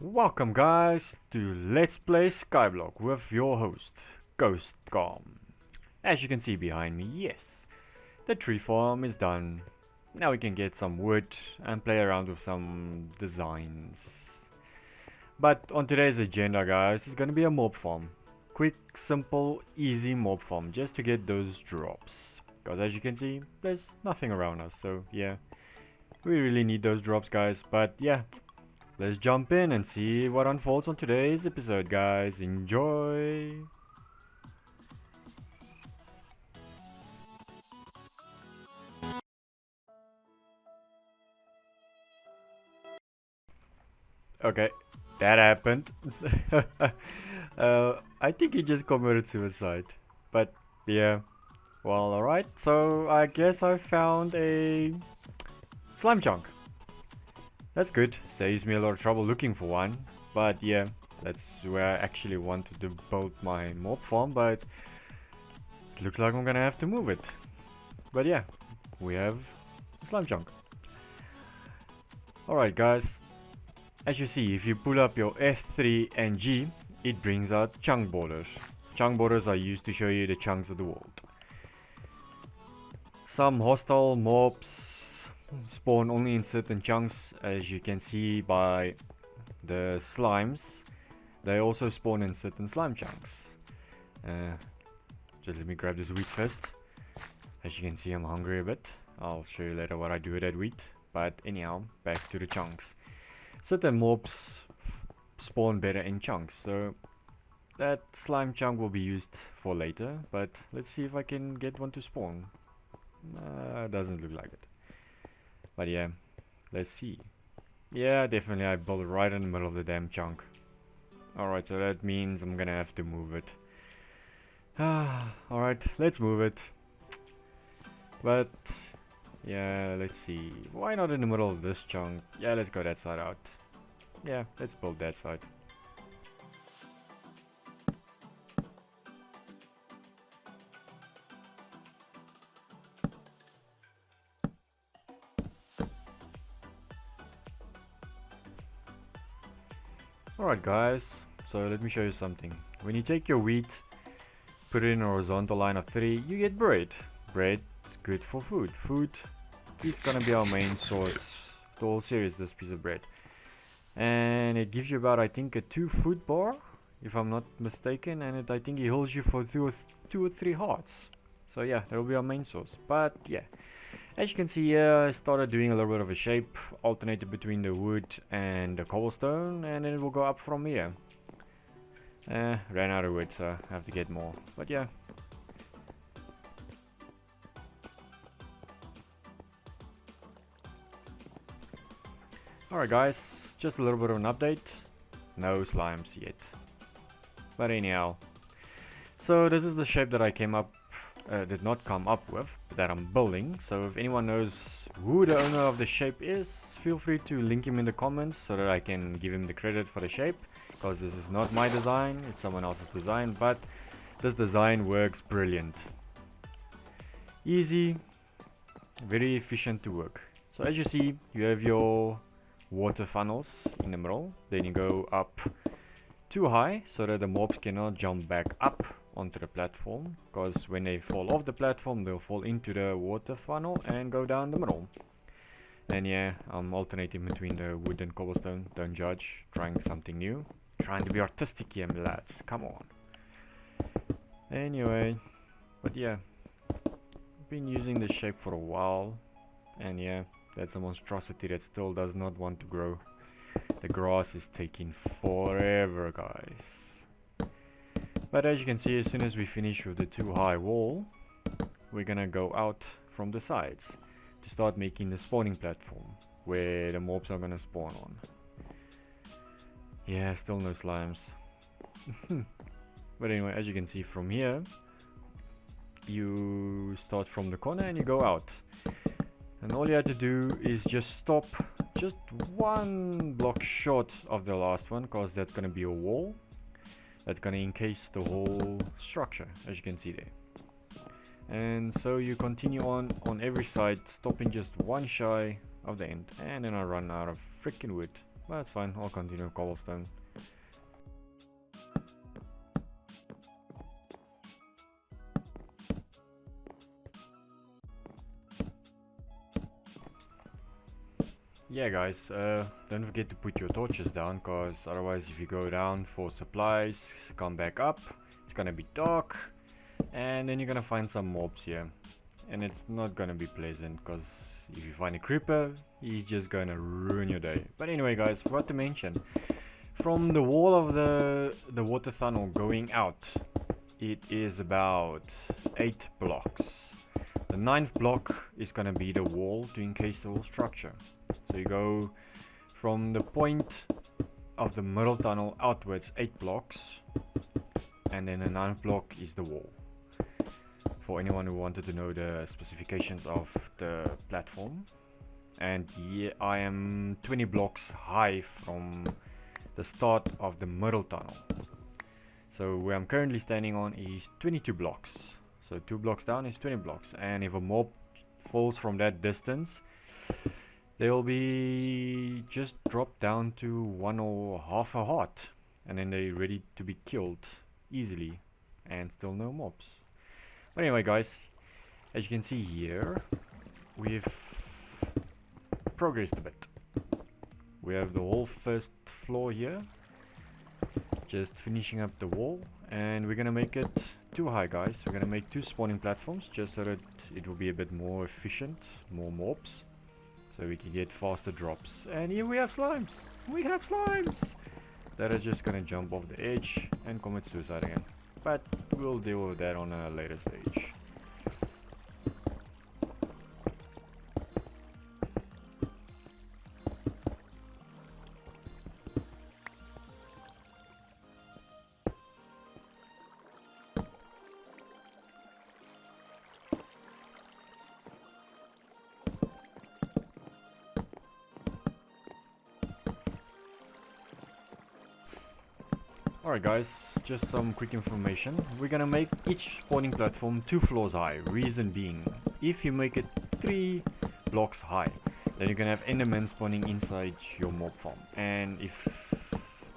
Welcome guys to Let's Play Skyblock with your host, Ghost Calm. As you can see behind me, yes, the tree farm is done. Now we can get some wood and play around with some designs. But on today's agenda guys, it's gonna be a mob farm. Quick, simple, easy mob farm just to get those drops. Because as you can see, there's nothing around us, so yeah. We really need those drops guys, but yeah. Let's jump in and see what unfolds on today's episode, guys. Enjoy! Okay, that happened. I think he just committed suicide. But yeah, well, alright. So I guess I found a slime chunk. That's good. Saves me a lot of trouble looking for one. But yeah, that's where I actually wanted to build my mob farm, but it looks like I'm gonna have to move it. But yeah, we have a slime chunk. Alright guys, as you see, if you pull up your F3 and G, it brings out chunk borders. Chunk borders are used to show you the chunks of the world. Some hostile mobs spawn only in certain chunks, as you can see by the slimes. They also spawn in certain slime chunks. Just let me grab this wheat first. As you can see, I'm hungry a bit. I'll show you later what I do with that wheat. But anyhow, back to the chunks. Certain mobs spawn better in chunks, so that slime chunk will be used for later. But let's see if I can get one to spawn. Doesn't look like it. But yeah, let's see. Yeah, definitely I built it right in the middle of the damn chunk. Alright, so that means I'm gonna have to move it. Alright, let's move it. But yeah, let's see. Why not in the middle of this chunk? Yeah, let's go that side out. Yeah, let's build that side. Alright guys, so let me show you something. When you take your wheat, put it in a horizontal line of 3, you get bread. Bread is good for food. Food is gonna be our main source. The whole series, this piece of bread. And it gives you about, I think, a 2 food bar, if I'm not mistaken. And I think it holds you for 2 or 3 hearts. So yeah, that will be our main source. But yeah, as you can see here, I started doing a little bit of a shape, alternated between the wood and the cobblestone, and then it will go up from here. Ran out of wood, so I have to get more. But yeah. Alright guys, just a little bit of an update. No slimes yet. But anyhow. So this is the shape that I did not come up with, that I'm building. So if anyone knows who the owner of the shape is, feel free to link him in the comments so that I can give him the credit for the shape, because this is not my design, it's someone else's design, but this design works brilliant. Easy, very efficient to work. So as you see, you have your water funnels in the middle, then you go up too high so that the mobs cannot jump back up onto the platform, because when they fall off the platform they'll fall into the water funnel and go down the middle. And yeah, I'm alternating between the wood and cobblestone, don't judge, trying something new, trying to be artistic here lads, come on. Anyway, but yeah, I've been using this shape for a while, and yeah, that's a monstrosity that still does not want to grow. The grass is taking forever guys. But as you can see, as soon as we finish with the too high wall, we're gonna go out from the sides to start making the spawning platform where the mobs are gonna spawn on. Yeah, still no slimes. But anyway, as you can see from here, you start from the corner and you go out. And all you have to do is just stop just one block short of the last one, because that's gonna be a wall that's gonna encase the whole structure, as you can see there. And so you continue on every side, stopping just one shy of the end. And then I run out of freaking wood. But that's fine, I'll continue cobblestone. Yeah guys, don't forget to put your torches down, because otherwise if you go down for supplies, come back up, it's gonna be dark, and then you're gonna find some mobs here, and it's not gonna be pleasant, because if you find a creeper, he's just gonna ruin your day. But anyway guys, forgot to mention, from the wall of the water tunnel going out, it is about 8 blocks. The 9th block is gonna be the wall to encase the whole structure. So you go from the point of the middle tunnel outwards 8 blocks, and then the 9th block is the wall. For anyone who wanted to know the specifications of the platform. And yeah, I am 20 blocks high from the start of the middle tunnel. So where I'm currently standing on is 22 blocks. So 2 blocks down is 20 blocks, and if a mob falls from that distance, they'll be just dropped down to 1 or half a heart, and then they're ready to be killed easily, and still no mobs. But anyway guys, as you can see here, we've progressed a bit. We have the whole first floor here, just finishing up the wall, and we're gonna make it too high guys. We're gonna make 2 spawning platforms just so that it will be a bit more efficient, more mobs, so we can get faster drops. And here we have slimes! We have slimes! That are just gonna jump off the edge and commit suicide again. But we'll deal with that on a later stage. Alright guys, just some quick information. We're gonna make each spawning platform 2 floors high. Reason being, if you make it 3 blocks high, then you're gonna have endermen spawning inside your mob farm. And if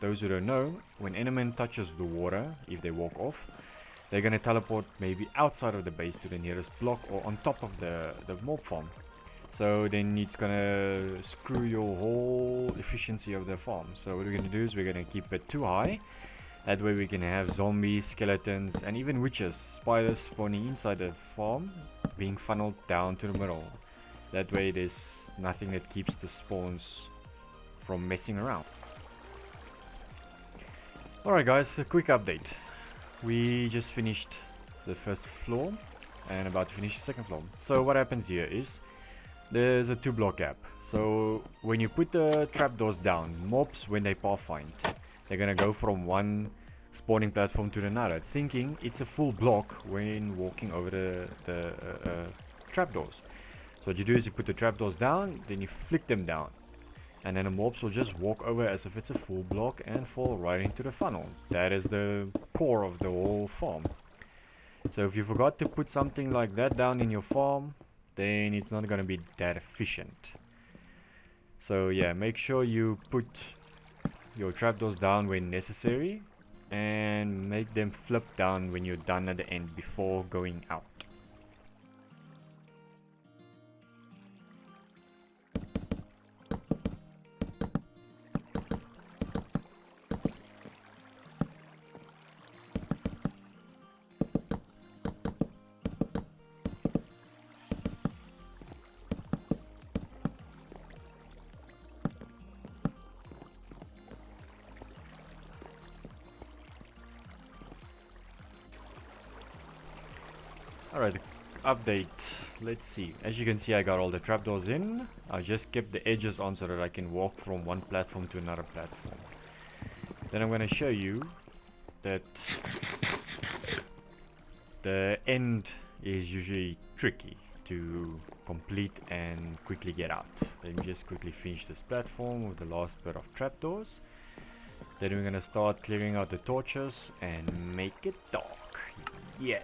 those who don't know, when enderman touches the water, if they walk off, they're gonna teleport maybe outside of the base to the nearest block or on top of the mob farm. So then it's gonna screw your whole efficiency of the farm. So what we're gonna do is we're gonna keep it too high. That way we can have zombies, skeletons, and even witches, spiders spawning inside the farm, being funneled down to the middle. That way there's nothing that keeps the spawns from messing around. Alright guys, a quick update. We just finished the first floor and about to finish the second floor. So what happens here is there's a 2 block gap. So when you put the trapdoors down, mobs, when they pathfind, they're gonna go from one spawning platform to another, thinking it's a full block when walking over the trapdoors. So what you do is you put the trapdoors down, then you flick them down, and then the mobs will just walk over as if it's a full block and fall right into the funnel. That is the core of the whole farm. So if you forgot to put something like that down in your farm, then it's not gonna be that efficient. So yeah, make sure you put your trapdoors down when necessary, and make them flip down when you're done at the end before going out. Alright, update. Let's see. As you can see, I got all the trapdoors in. I just kept the edges on so that I can walk from one platform to another platform. Then I'm going to show you that the end is usually tricky to complete and quickly get out. Let me just quickly finish this platform with the last bit of trapdoors. Then we're going to start clearing out the torches and make it dark. Yeah.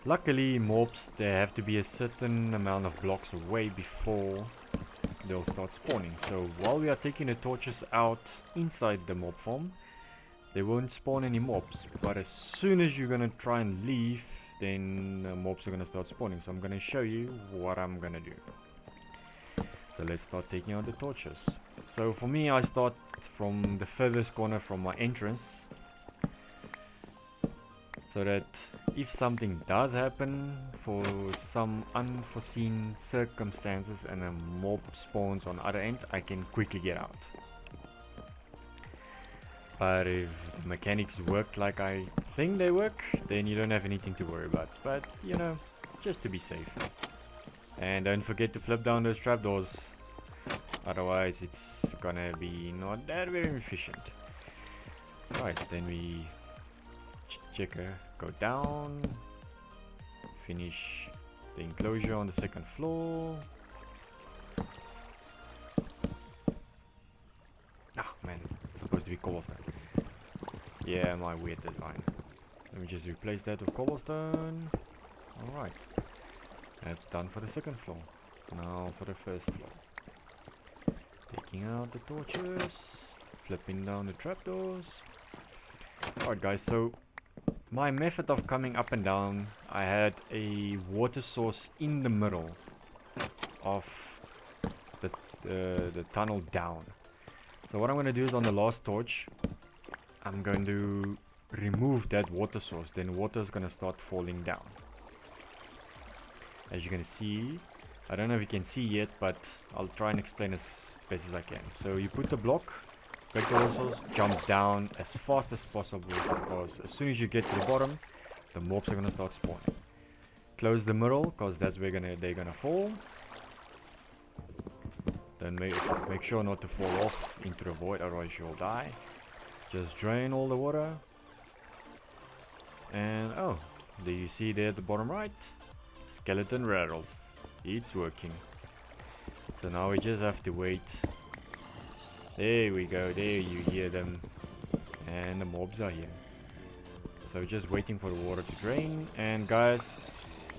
Luckily, mobs, they have to be a certain amount of blocks away before they'll start spawning. So while we are taking the torches out inside the mob farm, they won't spawn any mobs, but as soon as you're gonna try and leave, then mobs are gonna start spawning. So I'm gonna show you what I'm gonna do. So let's start taking out the torches. So for me, I start from the furthest corner from my entrance, so that if something does happen for some unforeseen circumstances and a mob spawns on the other end, I can quickly get out. But if the mechanics work like I think they work, then you don't have anything to worry about. But you know, just to be safe. And don't forget to flip down those trapdoors, otherwise it's gonna be not that very efficient. Right, then we checker, go down, finish the enclosure on the second floor. Ah man, it's supposed to be cobblestone. Yeah, my weird design. Let me just replace that with cobblestone. Alright, that's done for the second floor. Now for the first floor. Taking out the torches, flipping down the trapdoors. Alright guys, so my method of coming up and down, I had a water source in the middle of the tunnel down. So what I'm going to do is on the last torch, I'm going to remove that water source. Then water is going to start falling down. As you can see, I don't know if you can see yet, but I'll try and explain as best as I can. So you put the block, break the water source, jump down as fast as possible, because as soon as you get to the bottom, the mobs are going to start spawning. Close the middle, because that's where they're gonna fall. Then make sure not to fall off into the void, otherwise you'll die. Just drain all the water. And oh, do you see there at the bottom right? Skeleton rattles. It's working. So now we just have to wait. There we go, there you hear them. And the mobs are here. So just waiting for the water to drain. And guys,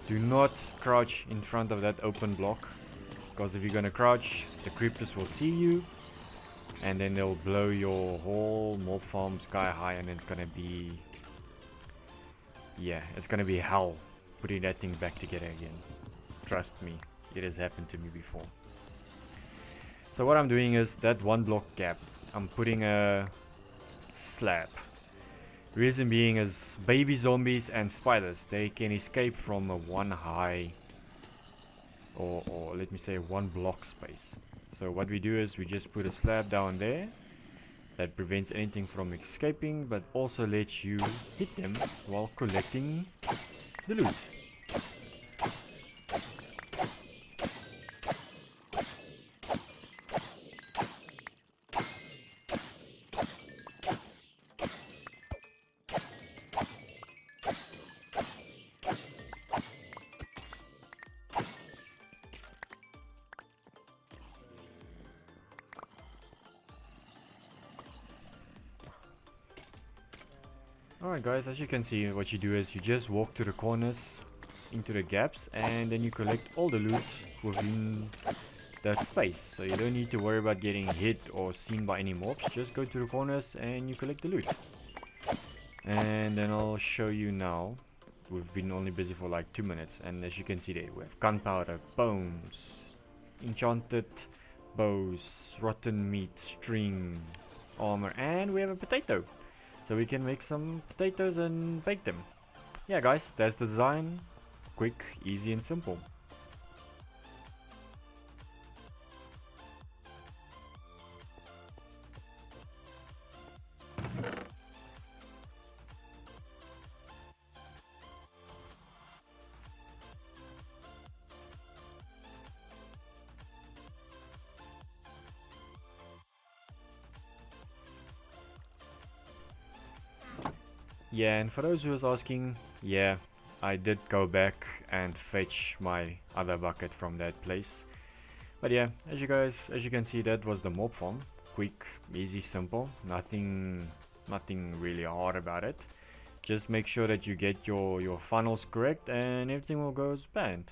do not crouch in front of that open block, because if you're gonna crouch, the creepers will see you, and then they'll blow your whole mob farm sky high, and it's gonna be, yeah, it's gonna be hell putting that thing back together again. Trust me, it has happened to me before. So what I'm doing is that one block gap, I'm putting a slab. Reason being is baby zombies and spiders, they can escape from a one high, or let me say one block space. So what we do is we just put a slab down there that prevents anything from escaping, but also lets you hit them while collecting the loot. Alright guys, as you can see, what you do is you just walk to the corners, into the gaps, and then you collect all the loot within that space. So you don't need to worry about getting hit or seen by any mobs, just go to the corners and you collect the loot. And then I'll show you now. We've been only busy for like 2 minutes, and as you can see there, we have gunpowder, bones, enchanted bows, rotten meat, string, armor, and we have a potato. So we can make some potatoes and bake them. Yeah guys, that's the design. Quick, easy and simple. Yeah, and for those who was asking, yeah, I did go back and fetch my other bucket from that place. But yeah, as you can see, that was the mob farm. Quick, easy, simple. Nothing really hard about it. Just make sure that you get your funnels correct and everything will go as planned.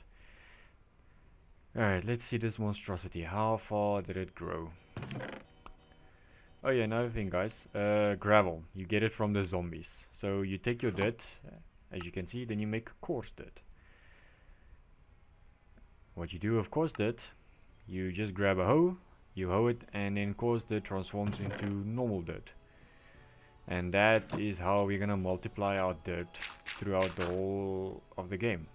Alright, let's see this monstrosity. How far did it grow? Oh yeah, another thing guys, gravel. You get it from the zombies. So you take your dirt, as you can see, then you make coarse dirt. What you do of coarse dirt, you just grab a hoe, you hoe it, and then coarse dirt transforms into normal dirt. And that is how we're gonna multiply our dirt throughout the whole of the game.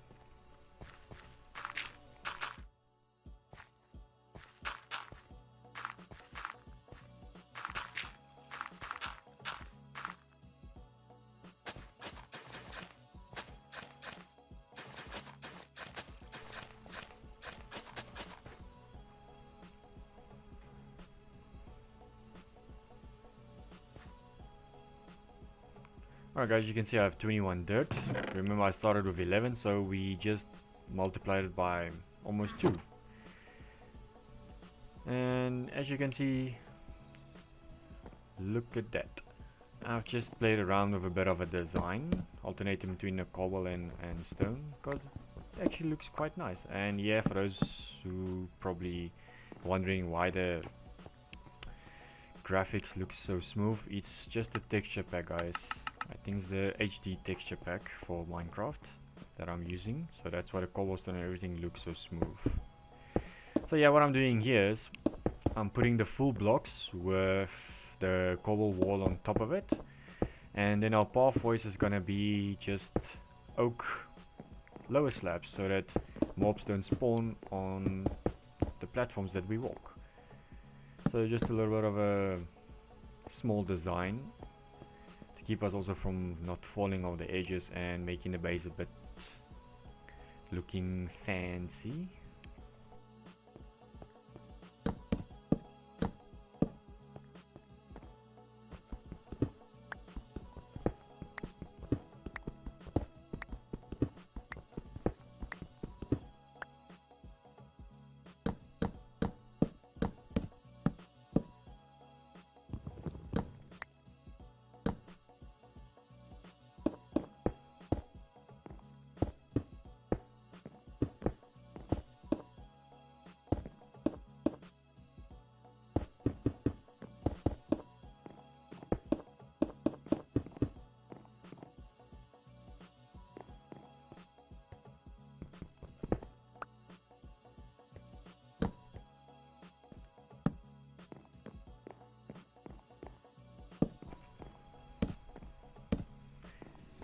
Alright guys, you can see I have 21 dirt. Remember I started with 11, so we just multiplied it by almost 2. And as you can see, look at that. I've just played around with a bit of a design, alternating between the cobble and stone, because it actually looks quite nice. And yeah, for those who probably wondering why the graphics look so smooth, it's just a texture pack guys. I think it's the HD texture pack for Minecraft that I'm using, so that's why the cobblestone and everything looks so smooth. So yeah, what I'm doing here is I'm putting the full blocks with the cobble wall on top of it, and then our pathways is gonna be just oak lower slabs so that mobs don't spawn on the platforms that we walk. So just a little bit of a small design to keep us also from not falling off the edges and making the base a bit looking fancy.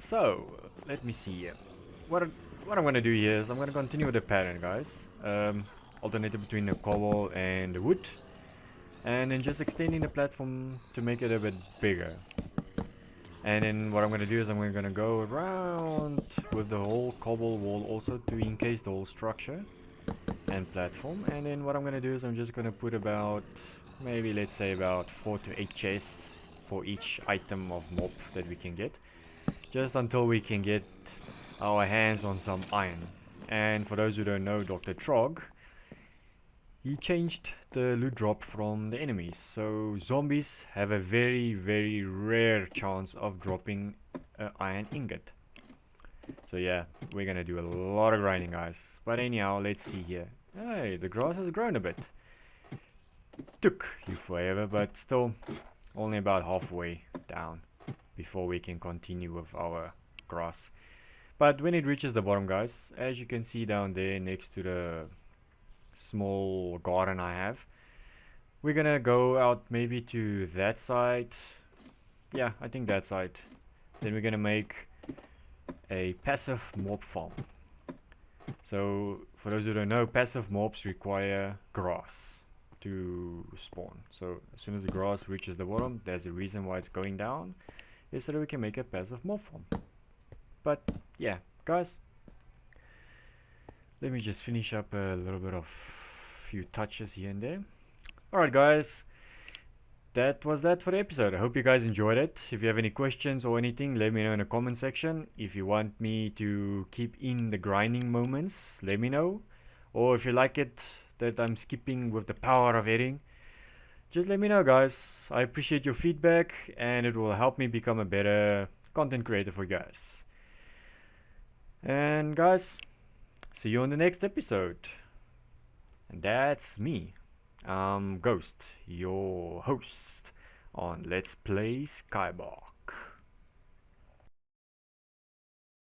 So let me see here. What I'm gonna do here is I'm gonna continue with the pattern, guys. Alternating between the cobble and the wood, and then just extending the platform to make it a bit bigger. And then what I'm gonna do is I'm gonna go around with the whole cobble wall also to encase the whole structure and platform. And then what I'm gonna do is I'm just gonna put about, maybe let's say about 4 to 8 chests for each item of mob that we can get, just until we can get our hands on some iron. And for those who don't know, Dr. Trog, he changed the loot drop from the enemies. So zombies have a very rare chance of dropping an iron ingot. So yeah, we're gonna do a lot of grinding, guys. But anyhow, let's see here. Hey, the grass has grown a bit. Took you forever, but still only about halfway down before we can continue with our grass. But when it reaches the bottom, guys, as you can see down there next to the small garden I have, we're gonna go out maybe to that side. Yeah, I think that side. Then we're gonna make a passive mob farm. So for those who don't know, passive mobs require grass to spawn. So as soon as the grass reaches the bottom, there's a reason why it's going down, is so that we can make a passive mob farm. But yeah, guys, let me just finish up a little bit of few touches here and there. Alright guys, that was that for the episode. I hope you guys enjoyed it. If you have any questions or anything, let me know in the comment section. If you want me to keep in the grinding moments, let me know. Or if you like it that I'm skipping with the power of editing, just let me know, guys. I appreciate your feedback and it will help me become a better content creator for you guys. And guys, see you on the next episode. And that's me, Ghost, your host on Let's Play Skyblock.